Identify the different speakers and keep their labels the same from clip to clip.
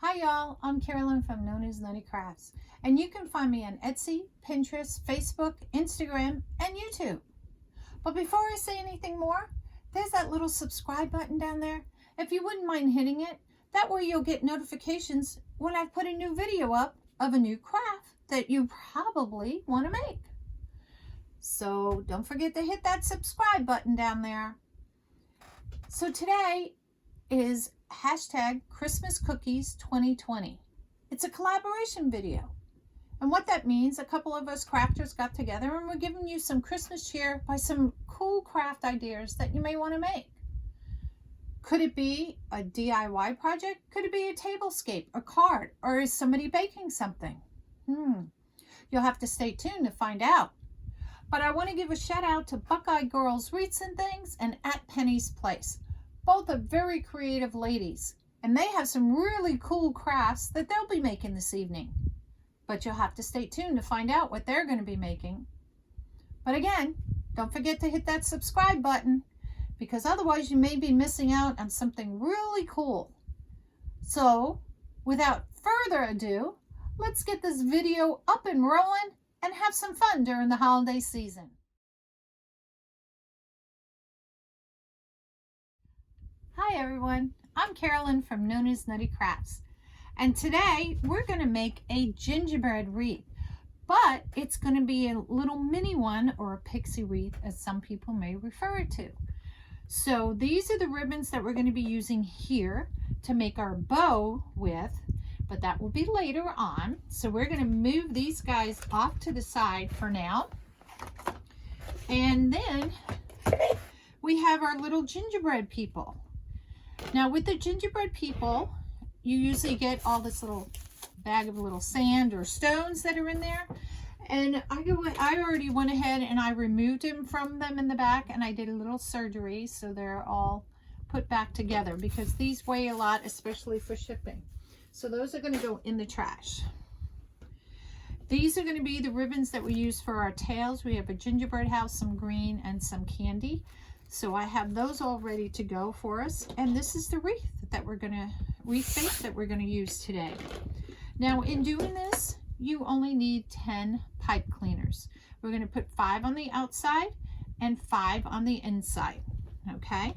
Speaker 1: Hi y'all, I'm Carolyn from Known as Nutty Crafts, and you can find me on Etsy, Pinterest, Facebook, Instagram, and YouTube. But before I say anything more, there's that little subscribe button down there. If you wouldn't mind hitting it, that way you'll get notifications when I put a new video up of a new craft that you probably want to make. So don't forget to hit that subscribe button down there. So today is hashtag Christmas Cookies 2020. It's a collaboration video. And what that means, a couple of us crafters got together and we're giving you some Christmas cheer by some cool craft ideas that you may want to make. Could it be a DIY project? Could it be a tablescape, a card, or is somebody baking something? You'll have to stay tuned to find out. But I want to give a shout out to Buckeye Girls Wreaths and Things and at Penny's Place. Both are very creative ladies, and they have some really cool crafts that they'll be making this evening. But you'll have to stay tuned to find out what they're going to be making. But again, don't forget to hit that subscribe button, because otherwise you may be missing out on something really cool. So, without further ado, let's get this video up and rolling and have some fun during the holiday season. Hi everyone, I'm Carolyn from Known as Nutty Crafts, and today we're going to make a gingerbread wreath, but it's going to be a little mini one, or a pixie wreath as some people may refer it to. So these are the ribbons that we're going to be using here to make our bow with, but that will be later on. So we're going to move these guys off to the side for now, and then we have our little gingerbread people. Now with the gingerbread people, you usually get all this little bag of little sand or stones that are in there. And I already went ahead and I removed them from them in the back, and I did a little surgery so they're all put back together, because these weigh a lot, especially for shipping. So those are going to go in the trash. These are going to be the ribbons that we use for our tails. We have a gingerbread house, some green, and some candy. So I have those all ready to go for us. And this is the wreath base that we're going to use today. Now in doing this, you only need 10 pipe cleaners. We're going to put 5 on the outside and 5 on the inside. Okay.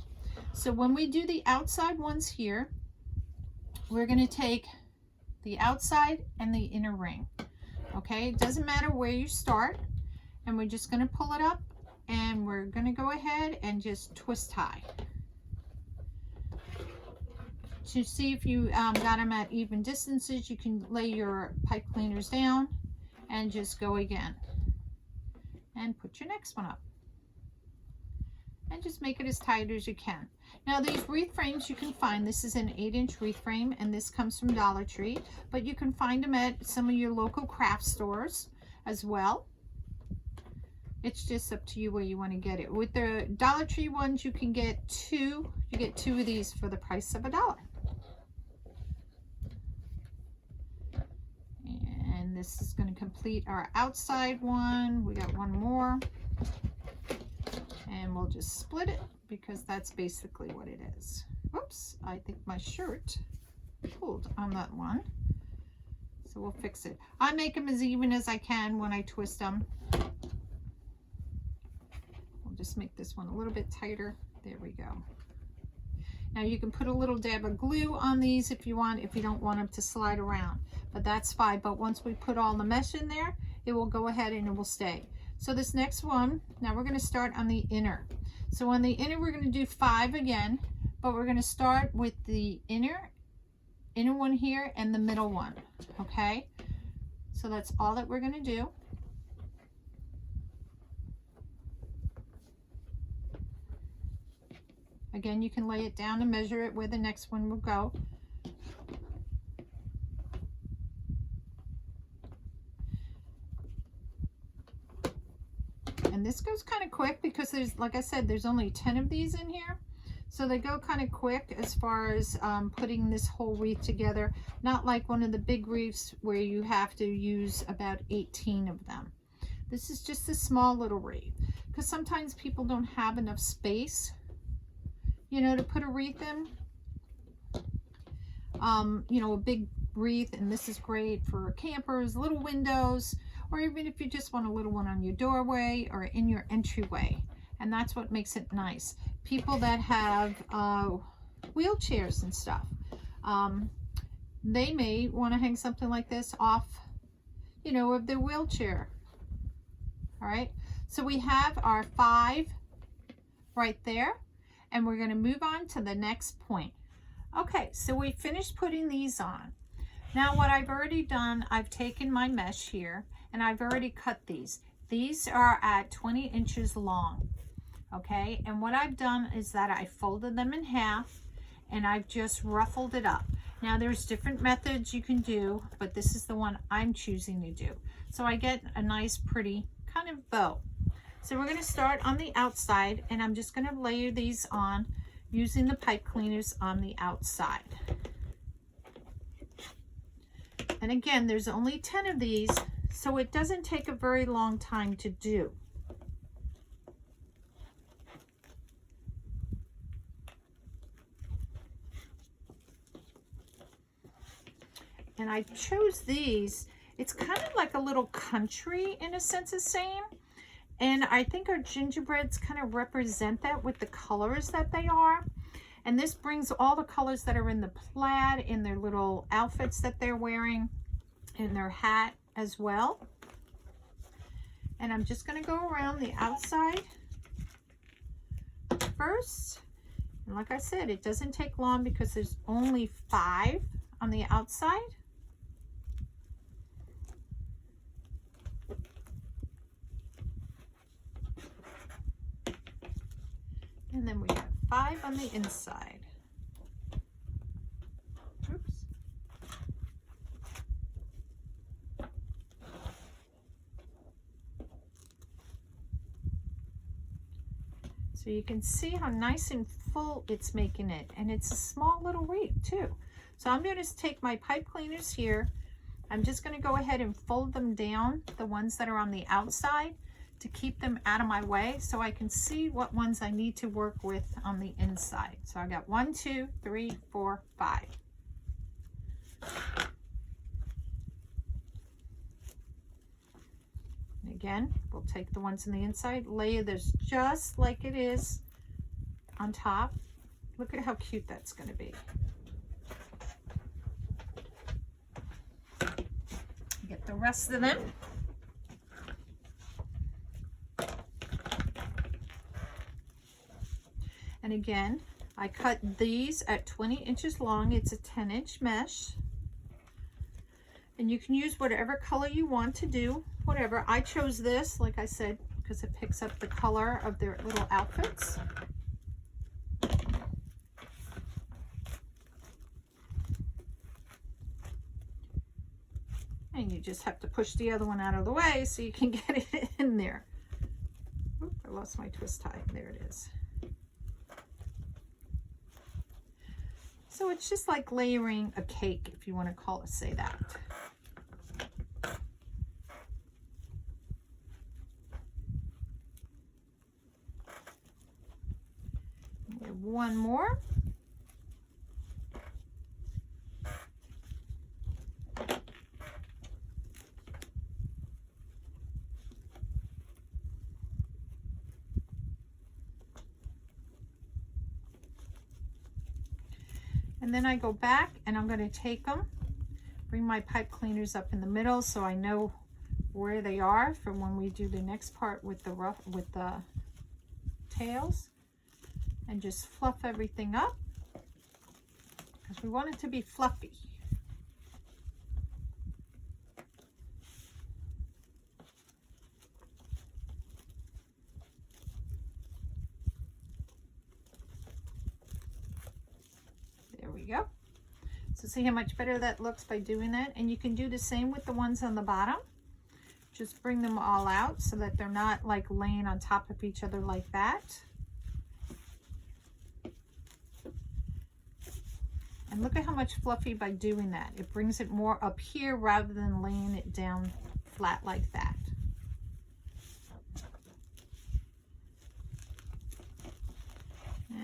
Speaker 1: So when we do the outside ones here, we're going to take the outside and the inner ring. Okay. It doesn't matter where you start. And we're just going to pull it up. And we're going to go ahead and just twist tie to see if you got them at even distances. You can lay your pipe cleaners down and just go again and put your next one up and just make it as tight as you can. Now these wreath frames you can find, this is an 8-inch wreath frame, and this comes from Dollar Tree, but you can find them at some of your local craft stores as well. It's just up to you where you want to get it. With the Dollar Tree ones, you can get 2. You get 2 of these for the price of $1. And this is going to complete our outside one. We got one more. And we'll just split it, because that's basically what it is. Whoops, I think my shirt pulled on that one. So we'll fix it. I make them as even as I can when I twist them. Just make this one a little bit tighter. There we go. Now you can put a little dab of glue on these if you want, if you don't want them to slide around, but that's fine. But once we put all the mesh in there, it will go ahead and it will stay. So this next one, now we're going to start on the inner. So on the inner, we're going to do 5 again, but we're going to start with the inner one here and the middle one. Okay. So that's all that we're going to do. Again, you can lay it down and measure it where the next one will go. And this goes kind of quick, because there's, like I said, there's only 10 of these in here. So they go kind of quick as far as putting this whole wreath together. Not like one of the big wreaths where you have to use about 18 of them. This is just a small little wreath, because sometimes people don't have enough space, you know, to put a wreath in. you know, a big wreath, and this is great for campers, little windows, or even if you just want a little one on your doorway or in your entryway. And that's what makes it nice. People that have wheelchairs and stuff, they may want to hang something like this off, you know, of their wheelchair. All right, so we have our 5 right there, and we're going to move on to the next point. Okay, so we finished putting these on. Now what I've already done, I've taken my mesh here and I've already cut these. These are at 20 inches long, okay? And what I've done is that I folded them in half and I've just ruffled it up. Now there's different methods you can do, but this is the one I'm choosing to do. So I get a nice pretty kind of bow. So we're going to start on the outside, and I'm just going to layer these on using the pipe cleaners on the outside. And again, there's only 10 of these, so it doesn't take a very long time to do. And I chose these. It's kind of like a little country in a sense of saying. And I think our gingerbreads kind of represent that with the colors that they are. And this brings all the colors that are in the plaid, in their little outfits that they're wearing, in their hat as well. And I'm just going to go around the outside first. And like I said, it doesn't take long because there's only 5 on the outside. And then we have 5 on the inside. Oops. So you can see how nice and full it's making it. And it's a small little wreath too. So I'm going to take my pipe cleaners here. I'm just going to go ahead and fold them down, the ones that are on the outside, to keep them out of my way so I can see what ones I need to work with on the inside. So I got 1, 2, 3, 4, 5. And again, we'll take the ones on the inside, layer this just like it is on top. Look at how cute that's going to be. Get the rest of them. And again, I cut these at 20 inches long. It's a 10-inch mesh. And you can use whatever color you want to do, whatever. I chose this, like I said, because it picks up the color of their little outfits. And you just have to push the other one out of the way so you can get it in there. Oop, I lost my twist tie. There it is. So it's just like layering a cake, if you want to say that. We have one more. And then I go back and I'm going to take them, bring my pipe cleaners up in the middle so I know where they are for when we do the next part with the tails, and just fluff everything up because we want it to be fluffy. Go. So see how much better that looks by doing that. And you can do the same with the ones on the bottom. Just bring them all out so that they're not like laying on top of each other like that. And look at how much fluffy by doing that. It brings it more up here rather than laying it down flat like that.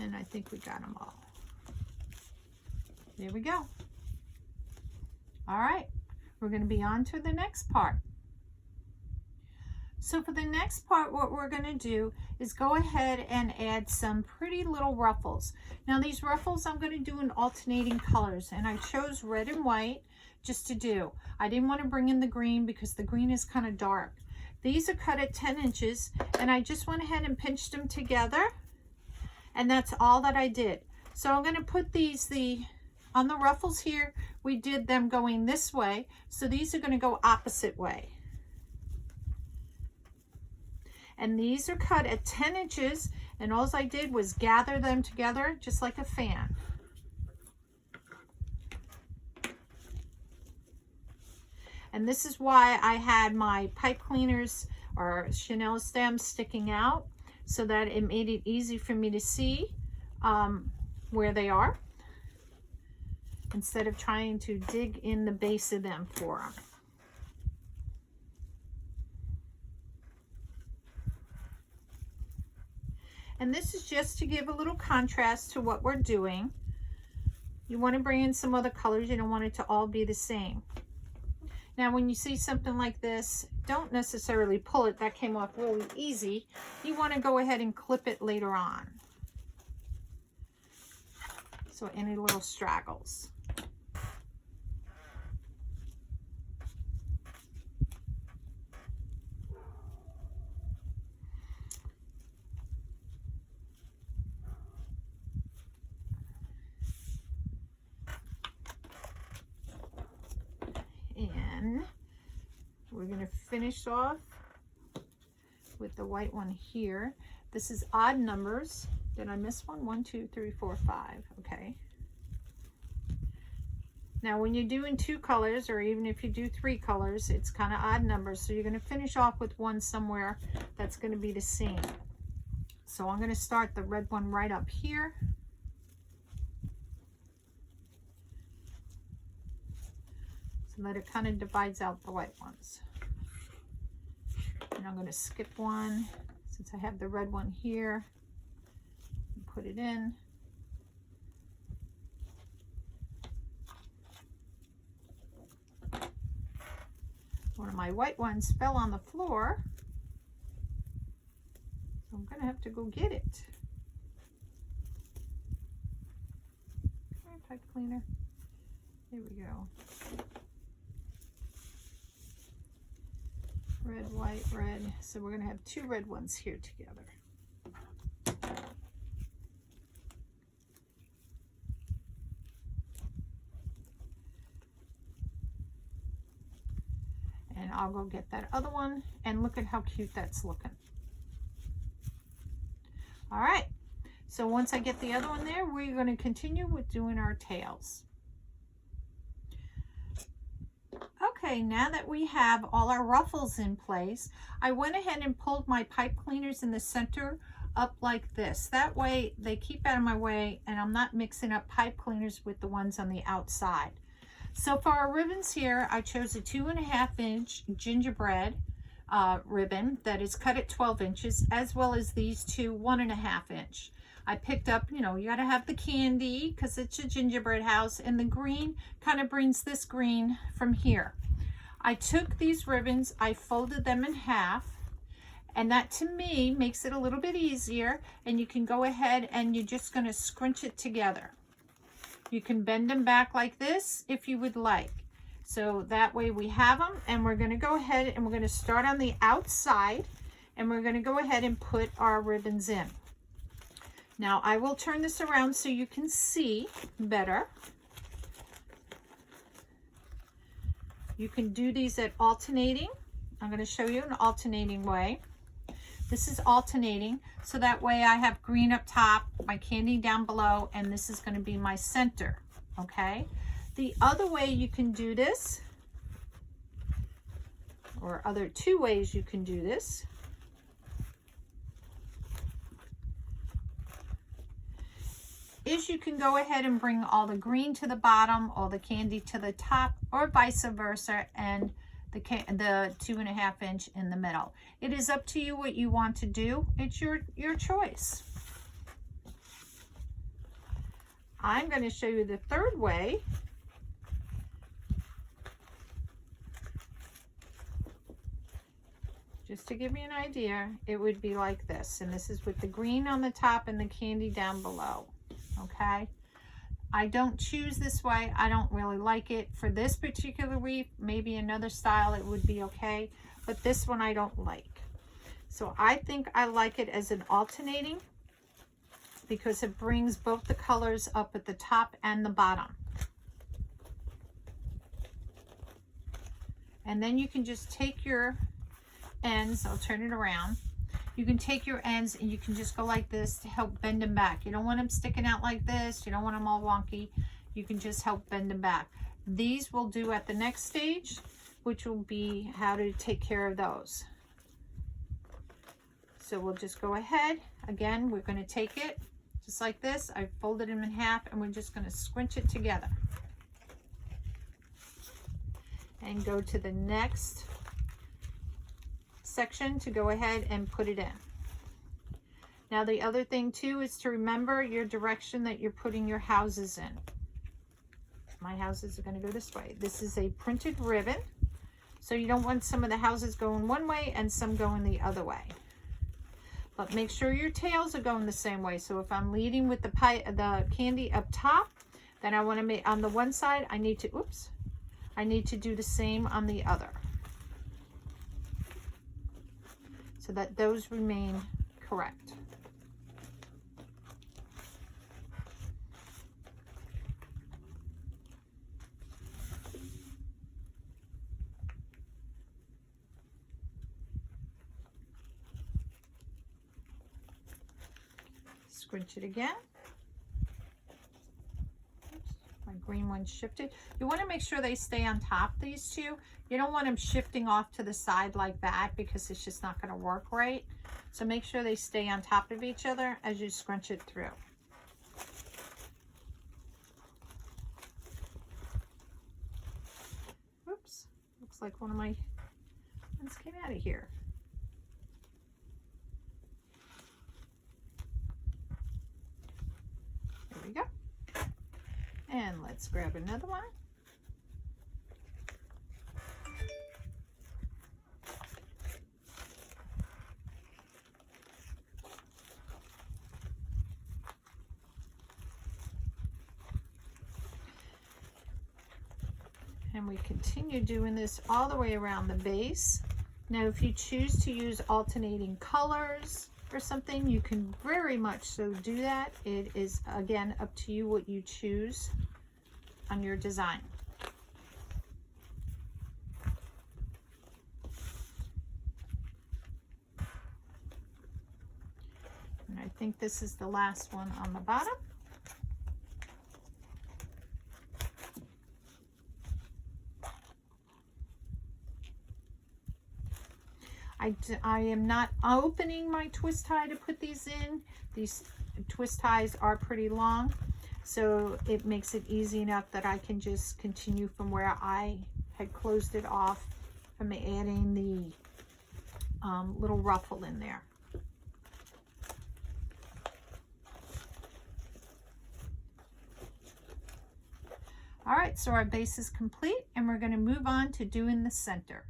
Speaker 1: And I think we got them all. There we go. All right, we're going to be on to the next part. So for the next part, what we're going to do is go ahead and add some pretty little ruffles. Now these ruffles I'm going to do in alternating colors, and I chose red and white just to do. I didn't want to bring in the green because the green is kind of dark. These are cut at 10 inches, and I just went ahead and pinched them together, and that's all that I did. So I'm going to put these, on the ruffles here, we did them going this way, so these are going to go opposite way. And these are cut at 10 inches, and all I did was gather them together just like a fan. And this is why I had my pipe cleaners or chenille stems sticking out, so that it made it easy for me to see where they are, instead of trying to dig in the base of them for them. And this is just to give a little contrast to what we're doing. You want to bring in some other colors. You don't want it to all be the same. Now, when you see something like this, don't necessarily pull it. That came off really easy. You want to go ahead and clip it later on. So any little straggles. And we're going to finish off with the white one here. This is odd numbers. Did I miss one? 1, 2, 3, 4, 5. Okay. Now when you're doing 2 colors, or even if you do 3 colors, it's kind of odd numbers. So you're going to finish off with one somewhere that's going to be the same. So I'm going to start the red one right up here. So that it kind of divides out the white ones. And I'm going to skip one since I have the red one here. Put it in. One of my white ones fell on the floor, so I'm going to have to go get it. Come here, pipe cleaner. Here we go. Red, white, red. So we're going to have 2 red ones here together. And I'll go get that other one, and look at how cute that's looking. All right, so once I get the other one there, we're going to continue with doing our tails. Okay, now that we have all our ruffles in place, I went ahead and pulled my pipe cleaners in the center up like this. That way they keep out of my way, and I'm not mixing up pipe cleaners with the ones on the outside. So for our ribbons here, I chose a 2.5 inch gingerbread ribbon that is cut at 12 inches, as well as these 2 1.5 inch. I picked up, you know, you got to have the candy because it's a gingerbread house, and the green kind of brings this green from here. I took these ribbons, I folded them in half, and that to me makes it a little bit easier, and you can go ahead and you're just going to scrunch it together. You can bend them back like this if you would like. So that way we have them, and we're going to go ahead and we're going to start on the outside, and we're going to go ahead and put our ribbons in. Now I will turn this around so you can see better. You can do these at alternating. I'm going to show you an alternating way. This is alternating, so that way I have green up top, my candy down below, and this is going to be my center, okay? The other way you can do this, or other 2 ways you can do this, is you can go ahead and bring all the green to the bottom, all the candy to the top, or vice versa, and the 2.5 inch in the middle. It is up to you what you want to do. It's your choice. I'm going to show you the third way. just to give you an idea, it would be like this. And this is with the green on the top and the candy down below. Okay. I don't choose this way. I don't really like it. For this particular wreath, maybe another style it would be okay. But this one I don't like. So I think I like it as an alternating because it brings both the colors up at the top and the bottom. And then you can just take your ends, I'll turn it around. You can take your ends and you can just go like this to help bend them back. You don't want them sticking out like this. You don't want them all wonky. You can just help bend them back. These we'll do at the next stage, which will be how to take care of those. So we'll just go ahead. Again, we're going to take it just like this. I folded them in half and we're just going to scrunch it together. And go to the next section to go ahead and put it in. Now the other thing too is to remember your direction that you're putting your houses in. My houses are going to go this way. This is a printed ribbon, so you don't want some of the houses going one way and some going the other way. But make sure your tails are going the same way. So if I'm leading with the candy up top, then I want to make on the one side, I need to do the same on the other, so that those remain correct. Scrunch it again. My green one shifted. You want to make sure they stay on top, these two. You don't want them shifting off to the side like that because it's just not going to work right. So make sure they stay on top of each other as you scrunch it through. Oops, looks like one of my ones came out of here. There we go. And let's grab another one. And we continue doing this all the way around the base. Now, if you choose to use alternating colors or something, you can very much so do that. It is, again, up to you what you choose on your design. And I think this is the last one on the bottom. I am not opening my twist tie to put these in. These twist ties are pretty long, so it makes it easy enough that I can just continue from where I had closed it off from adding the little ruffle in there. All right, so our base is complete and we're going to move on to doing the center.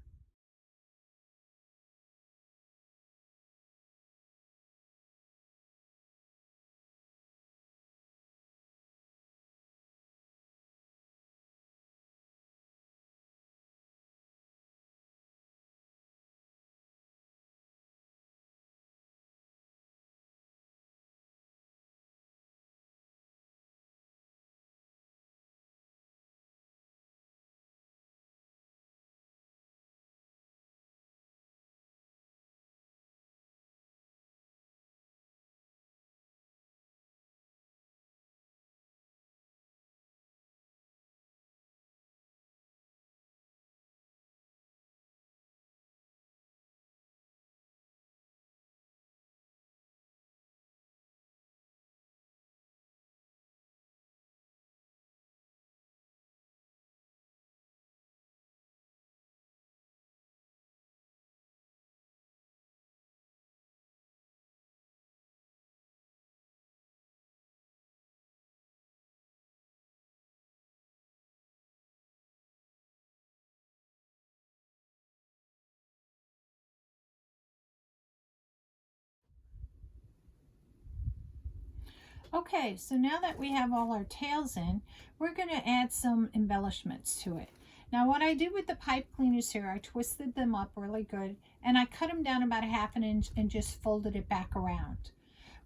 Speaker 1: Okay, so now that we have all our tails in, we're going to add some embellishments to it. Now what I did with the pipe cleaners here, I twisted them up really good and I cut them down about a half an inch and just folded it back around.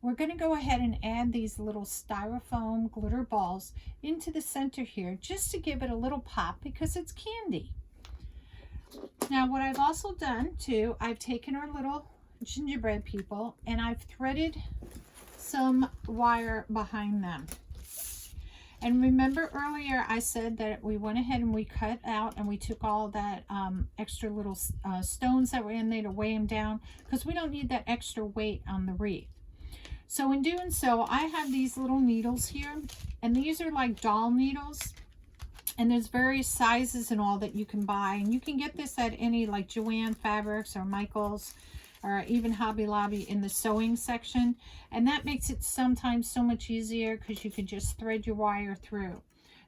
Speaker 1: We're going to go ahead and add these little styrofoam glitter balls into the center here just to give it a little pop because it's candy. Now what I've also done too, I've taken our little gingerbread people and I've threaded some wire behind them. And remember earlier I said that we went ahead and we cut out and we took all that extra little stones that were in there to weigh them down because we don't need that extra weight on the wreath. So in doing so, I have these little needles here, and these are like doll needles, and there's various sizes and all that you can buy, and you can get this at any like Joann Fabrics or Michael's or even Hobby Lobby in the sewing section, and that makes it sometimes so much easier because you can just thread your wire through.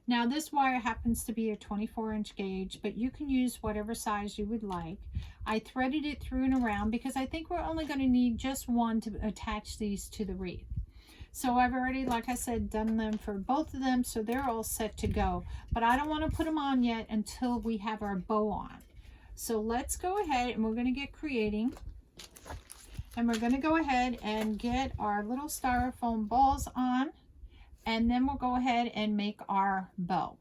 Speaker 1: Now this wire happens to be a 24-inch gauge, but you can use whatever size you would like. I threaded it through and around because I think we're only going to need just one to attach these to the wreath. So I've already, like I said, done them for both of them, so they're all set to go. But I don't want to put them on yet until we have our bow on. So let's go ahead and we're going to get creating. And we're going to go ahead and get our little styrofoam balls on. And then we'll go ahead and make our bow.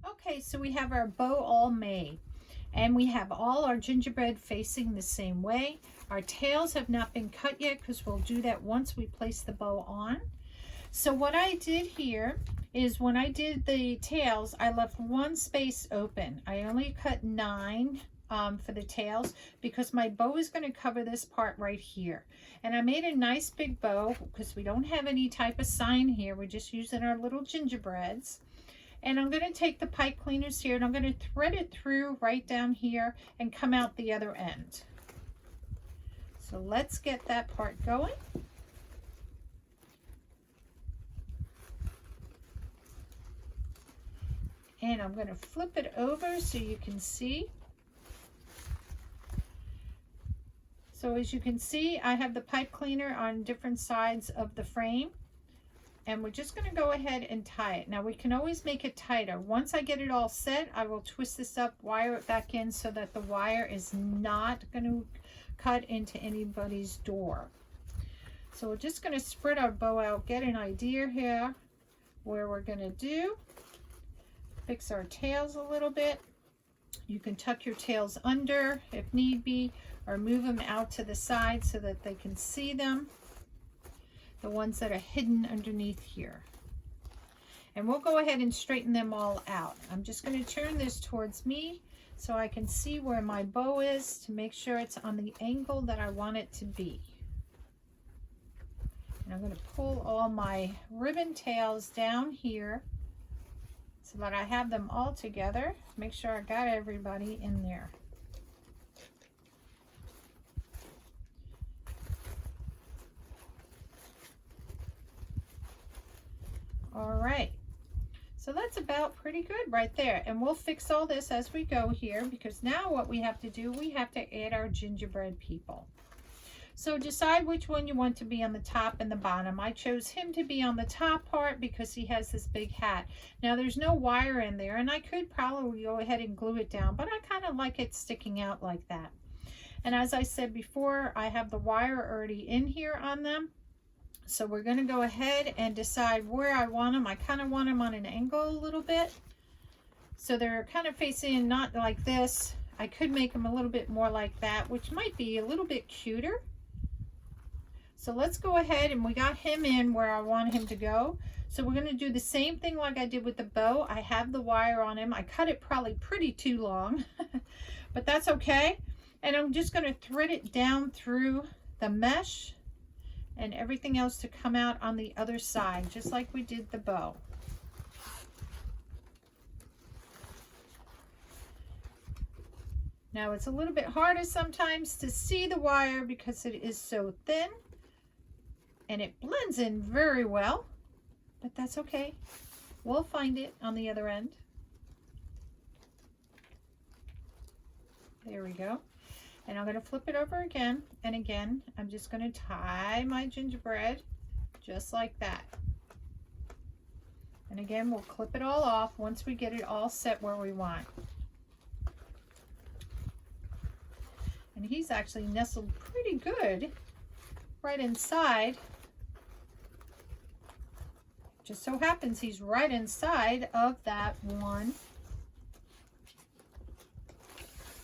Speaker 1: Okay, so we have our bow all made, and we have all our gingerbread facing the same way. Our tails have not been cut yet because we'll do that once we place the bow on. So what I did here is when I did the tails, I left one space open. I only cut 9 for the tails because my bow is going to cover this part right here. And I made a nice big bow because we don't have any type of sign here. We're just using our little gingerbreads. And I'm going to take the pipe cleaners here and I'm going to thread it through right down here and come out the other end. So let's get that part going. And I'm going to flip it over so you can see. So as you can see, I have the pipe cleaner on different sides of the frame. And we're just going to go ahead and tie it. Now we can always make it tighter. Once I get it all set, I will twist this up, wire it back in so that the wire is not going to cut into anybody's door. So we're just going to spread our bow out, get an idea here where we're going to do. Fix our tails a little bit. You can tuck your tails under if need be, or move them out to the side so that they can see them. The ones that are hidden underneath here. And we'll go ahead and straighten them all out. I'm just going to turn this towards me so I can see where my bow is to make sure it's on the angle that I want it to be. And I'm going to pull all my ribbon tails down here so that I have them all together. Make sure I got everybody in there. All right, so that's about pretty good right there. And we'll fix all this as we go here, because now what we have to do, we have to add our gingerbread people. So decide which one you want to be on the top and the bottom. I chose him to be on the top part because he has this big hat. Now there's no wire in there, and I could probably go ahead and glue it down, but I kind of like it sticking out like that. And as I said before, I have the wire already in here on them. So we're going to go ahead and decide where I want them. I kind of want them on an angle a little bit. So they're kind of facing not like this. I could make them a little bit more like that, which might be a little bit cuter. So let's go ahead, and we got him in where I want him to go. So we're going to do the same thing like I did with the bow. I have the wire on him. I cut it probably pretty too long, but that's okay. And I'm just going to thread it down through the mesh and everything else to come out on the other side, just like we did the bow. Now it's a little bit harder sometimes to see the wire because it is so thin, and it blends in very well, but that's okay. We'll find it on the other end. There we go. And I'm going to flip it over again, and again, I'm just going to tie my gingerbread just like that. And again, we'll clip it all off once we get it all set where we want. And he's actually nestled pretty good right inside. Just so happens he's right inside of that one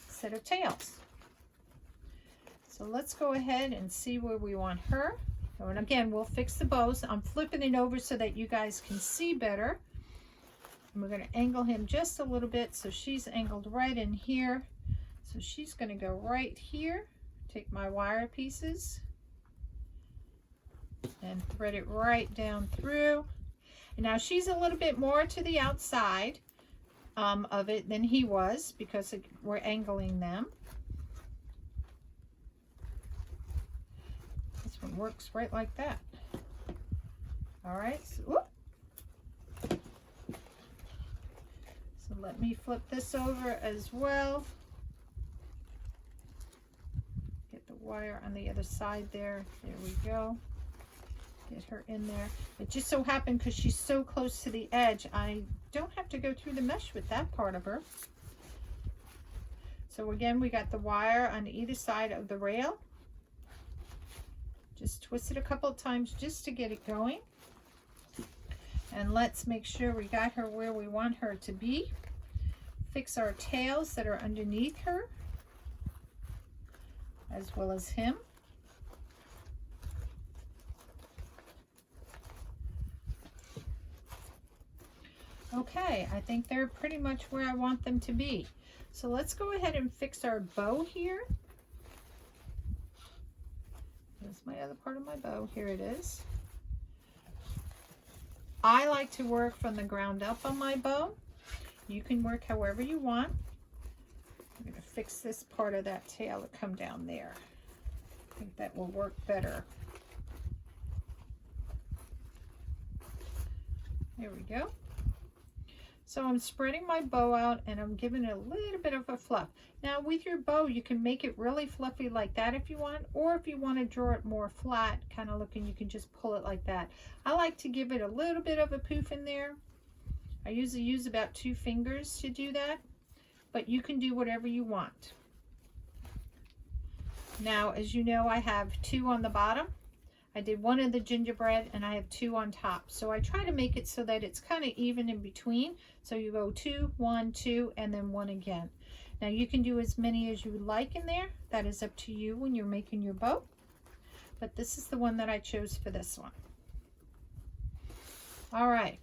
Speaker 1: set of tails. So let's go ahead and see where we want her. And again, we'll fix the bows. I'm flipping it over so that you guys can see better. And we're going to angle him just a little bit so she's angled right in here. So she's going to go right here. Take my wire pieces and thread it right down through. And now she's a little bit more to the outside of it than he was because we're angling them. This one works right like that. All right, so, so let me flip this over as well. Get the wire on the other side there. There we go. Get her in there. It just so happened because she's so close to the edge, I don't have to go through the mesh with that part of her. So again, we got the wire on either side of the rail. Just twist it a couple of times just to get it going. And let's make sure we got her where we want her to be. fix our tails that are underneath her, as well as him. Okay, I think they're pretty much where I want them to be. So let's go ahead and fix our bow here. Here's my other part of my bow. Here it is. I like to work from the ground up on my bow. You can work however you want. I'm going to fix this part of that tail to come down there. I think that will work better. There we go. So I'm spreading my bow out and I'm giving it a little bit of a fluff. Now with your bow, you can make it really fluffy like that if you want, or if you want to draw it more flat, kind of looking, you can just pull it like that. I like to give it a little bit of a poof in there. I usually use about 2 fingers to do that, but you can do whatever you want. Now, as you know, I have 2 on the bottom. I did 1 of the gingerbread and I have 2 on top. So I try to make it so that it's kind of even in between. So you go 2, 1, 2, and then 1 again. Now you can do as many as you would like in there. That is up to you when you're making your bow. But this is the one that I chose for this one. All right.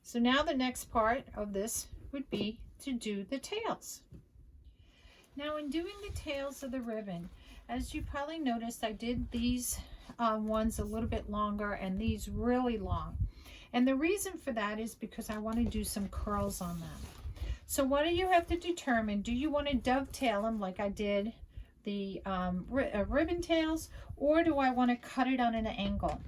Speaker 1: So now the next part of this would be to do the tails. Now in doing the tails of the ribbon, as you probably noticed, I did these ones a little bit longer and these really long. And the reason for that is because I want to do some curls on them. So what do you have to determine? Do you want to dovetail them like I did the ribbon tails, or do I want to cut it on an angle?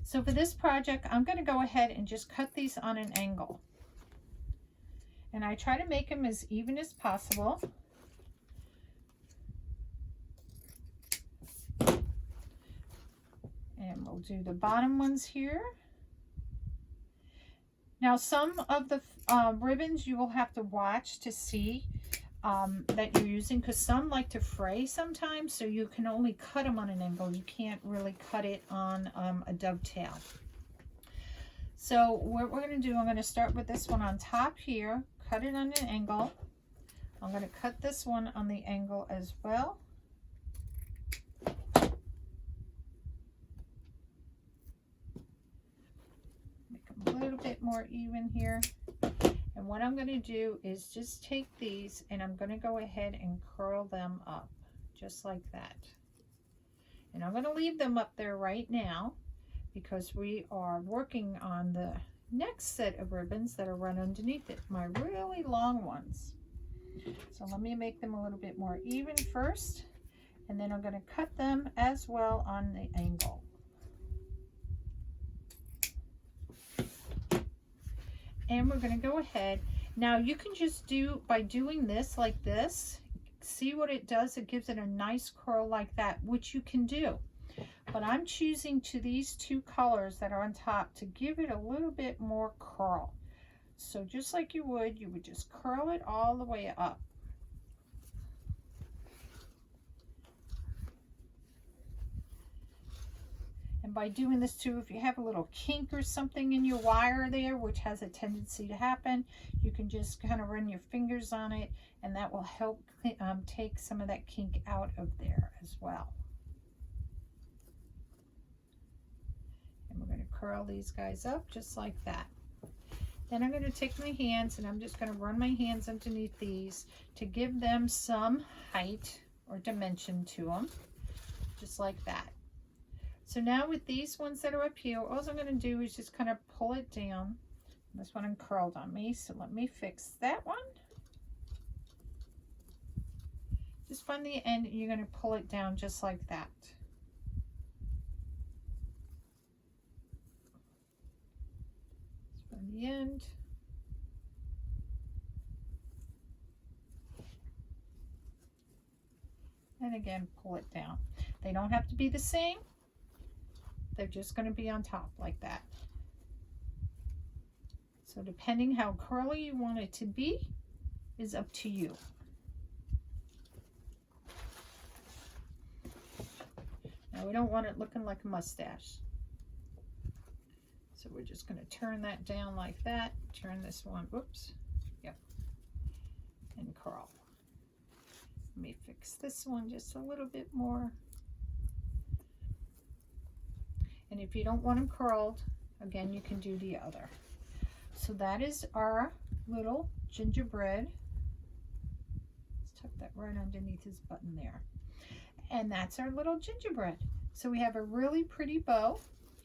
Speaker 1: So for this project, I'm going to go ahead and just cut these on an angle. And I try to make them as even as possible. And we'll do the bottom ones here. Now some of the ribbons you will have to watch to see that you're using, because some like to fray sometimes, so you can only cut them on an angle. You can't really cut it on a dovetail. So what we're going to do, I'm going to start with this one on top here, cut it on an angle. I'm going to cut this one on the angle as well. A little bit more even here. And what I'm going to do is just take these and I'm going to go ahead and curl them up just like that. And I'm going to leave them up there right now because we are working on the next set of ribbons that are run underneath it, my really long ones. So let me make them a little bit more even first, and then I'm going to cut them as well on the angle. And we're going to go ahead. Now you can just do, by doing this like this, see what it does? It gives it a nice curl like that, which you can do. But I'm choosing to these 2 colors that are on top to give it a little bit more curl. So just like you would just curl it all the way up. And by doing this too, if you have a little kink or something in your wire there, which has a tendency to happen, you can just kind of run your fingers on it and that will help take some of that kink out of there as well. And we're going to curl these guys up just like that. Then I'm going to take my hands and I'm just going to run my hands underneath these to give them some height or dimension to them, just like that. So now with these ones that are up here, all I'm going to do is just kind of pull it down. This one uncurled on me, so let me fix that one. Just find the end, you're going to pull it down just like that. Just find the end. And again, pull it down. They don't have to be the same. They're just going to be on top like that. So depending how curly you want it to be is up to you. Now we don't want it looking like a mustache. So we're just going to turn that down like that. Turn this one, whoops. Yep. And curl. Let me fix this one just a little bit more. And if you don't want them curled, again, you can do the other. So that is our little gingerbread. Let's tuck that right underneath his button there. And that's our little gingerbread. So we have a really pretty bow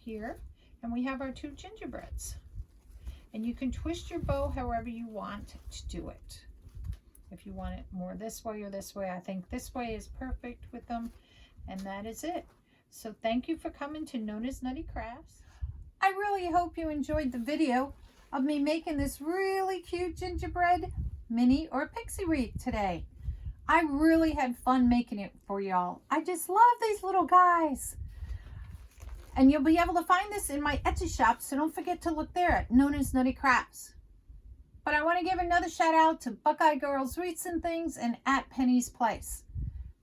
Speaker 1: here, and we have our two gingerbreads. And you can twist your bow however you want to do it. If you want it more this way or this way, I think this way is perfect with them. And that is it. So thank you for coming to Nona's Nutty Crafts. I really hope you enjoyed the video of me making this really cute gingerbread mini or pixie wreath today. I really had fun making it for y'all. I just love these little guys. And you'll be able to find this in my Etsy shop, so don't forget to look there at Nona's Nutty Crafts. But I want to give another shout out to Buckeye Girls Wreaths and Things and at Penny's Place.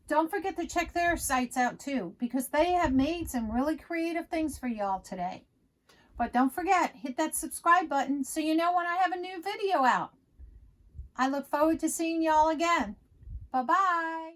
Speaker 1: Don't forget to check their sites out too, because they have made some really creative things for y'all today. But don't forget, hit that subscribe button so you know when I have a new video out. I look forward to seeing y'all again. Bye-bye.